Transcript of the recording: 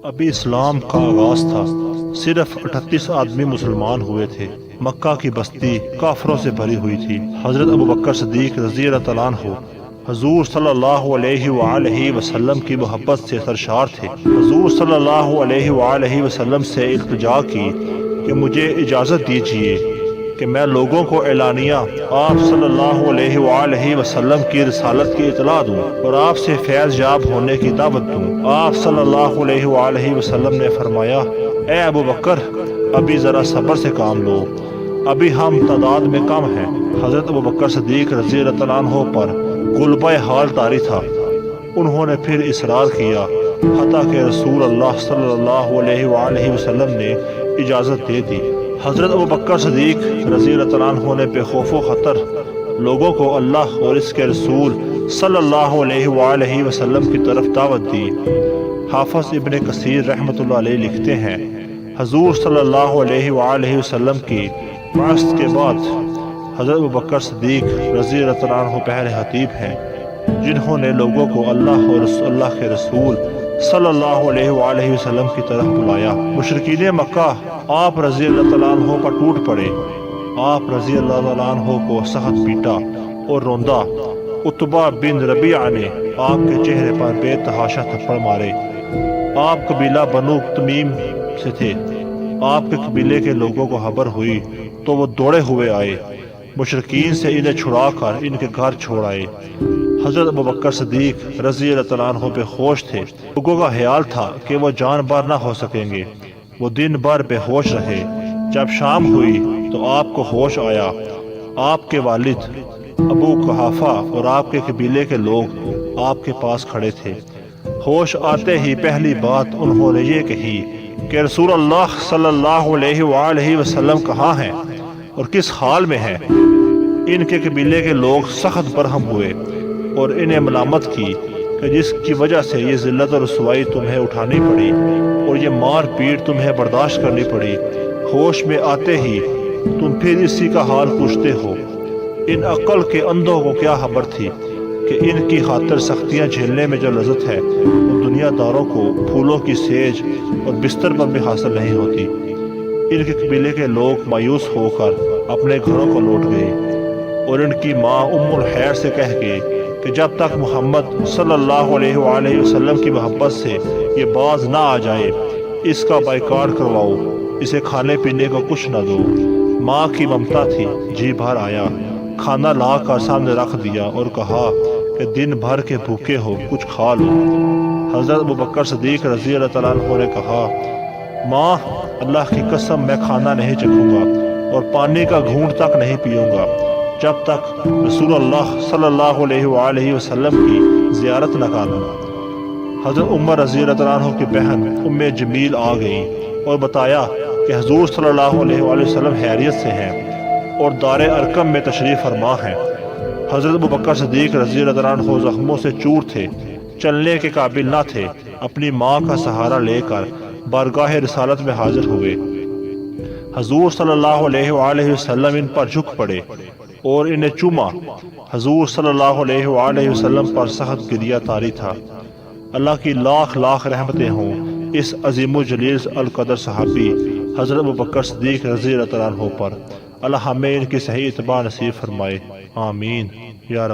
ابھی اسلام کا آغاز تھا، صرف 38 آدمی مسلمان ہوئے تھے۔ مکہ کی بستی کافروں سے بھری ہوئی تھی۔ حضرت ابوبکر صدیق رضی اللہ تعالیٰ عنہ حضور صلی اللہ علیہ وآلہ وسلم کی محبت سے سرشار تھے۔ حضور صلی اللہ علیہ وآلہ وسلم سے التجا کی کہ مجھے اجازت دیجیے کہ میں لوگوں کو اعلانیہ آپ صلی اللہ علیہ وآلہ وسلم کی رسالت کی اطلاع دوں اور آپ سے فیض یاب ہونے کی دعوت دوں۔ آپ صلی اللہ علیہ وآلہ وسلم نے فرمایا، اے ابوبکر، ابھی ذرا صبر سے کام لو، ابھی ہم تعداد میں کم ہیں۔ حضرت ابوبکر صدیق رضی اللہ تعالیٰ عنہ پر غلبہ حال طاری تھا۔ انہوں نے پھر اصرار کیا، حتیٰ کہ رسول اللہ صلی اللہ علیہ وآلہ وسلم نے اجازت دے دی۔ حضرت ابوبکر صدیق رضی اللہ تعالیٰ عنہ نے بے خوف و خطر لوگوں کو اللہ اور اس کے رسول صلی اللہ علیہ وآلہ وسلم کی طرف دعوت دی۔ حافظ ابن کثیر رحمۃ اللہ علیہ لکھتے ہیں، حضور صلی اللہ علیہ وآلہ وسلم کی بعثت کے بعد حضرت ابوبکر صدیق رضی اللہ تعالیٰ عنہ پہلے خطیب ہیں، جنہوں نے لوگوں کو اللہ اور اللہ کے رسول صلی اللہ علیہ وآلہ وسلم کی طرف بلایا۔ مشرکین مکہ آپ رضی اللہ تعالیٰ عنہ پر ٹوٹ پڑے۔ آپ رضی اللہ تعالیٰ عنہ کو سخت پیٹا اور روندا۔ عتبہ بن ربیعہ نے آپ کے چہرے پر بے تحاشا تھپڑ مارے۔ آپ قبیلہ بنو تمیم سے تھے۔ آپ کے قبیلے کے لوگوں کو خبر ہوئی تو وہ دوڑے ہوئے آئے، مشرکین سے انہیں چھڑا کر ان کے گھر چھوڑ آئے۔ حضرت ابوبکر صدیق رضی اللہ تعالیٰ عنہ بے ہوش تھے۔ لوگوں کا خیال تھا کہ وہ جان بار نہ ہو سکیں گے۔ وہ دن بھر بے ہوش رہے۔ جب شام ہوئی تو آپ کو ہوش آیا۔ آپ کے والد ابو قحافہ اور آپ کے قبیلے کے لوگ آپ کے پاس کھڑے تھے۔ ہوش آتے ہی پہلی بات انہوں نے یہ کہی کہ رسول اللہ صلی اللہ علیہ وآلہ وسلم کہاں ہیں اور کس حال میں ہیں؟ ان کے قبیلے کے لوگ سخت برہم ہوئے اور انہیں ملامت کی کہ جس کی وجہ سے یہ ذلت اور رسوائی تمہیں اٹھانی پڑی اور یہ مار پیٹ تمہیں برداشت کرنی پڑی، ہوش میں آتے ہی تم پھر اسی کا حال پوچھتے ہو۔ ان عقل کے اندھوں کو کیا خبر تھی کہ ان کی خاطر سختیاں جھیلنے میں جو لذت ہے وہ دنیا داروں کو پھولوں کی سیج اور بستر پر بھی حاصل نہیں ہوتی۔ ان کے قبیلے کے لوگ مایوس ہو کر اپنے گھروں کو لوٹ گئے اور ان کی ماں ام الخیر سے کہہ گئی کہ جب تک محمد صلی اللہ علیہ وآلہ وسلم کی محبت سے یہ باز نہ آ جائے، اس کا بائیکاٹ کرواؤ، اسے کھانے پینے کو کچھ نہ دو۔ ماں کی ممتا تھی، جی بھر آیا، کھانا لا کر سامنے رکھ دیا اور کہا کہ دن بھر کے بھوکے ہو، کچھ کھا لو۔ حضرت ابوبکر صدیق رضی اللہ تعالیٰ عنہ نے کہا، ماں، اللہ کی قسم میں کھانا نہیں چکھوں گا اور پانی کا گھونٹ تک نہیں پیوں گا جب تک رسول اللہ صلی اللہ علیہ وآلہ وسلم کی زیارت نہ کروں۔ حضرت عمر رضی اللہ تعالیٰ عنہ کی بہن ام جمیل آ گئیں اور بتایا کہ حضور صلی اللہ علیہ وآلہ وسلم خیریت سے ہیں اور دار ارقم میں تشریف فرما ہیں۔ حضرت ابوبکر صدیق رضی اللہ تعالیٰ عنہ زخموں سے چور تھے، چلنے کے قابل نہ تھے۔ اپنی ماں کا سہارا لے کر بارگاہ رسالت میں حاضر ہوئے۔ حضور صلی اللہ علیہ وآلہ وسلم ان پر جھک پڑے اور انہیں چوما۔ حضور صلی اللہ علیہ وآلہ وسلم پر سخت گریہ طاری تھا۔ اللہ کی لاکھ لاکھ رحمتیں ہوں اس عظیم و جلیل القدر صحابی حضرت ابوبکر صدیق رضی اللہ تعالیٰ عنہ پر۔ اللہ ہمیں ان کی صحیح اتباع نصیب فرمائے، آمین یا رب۔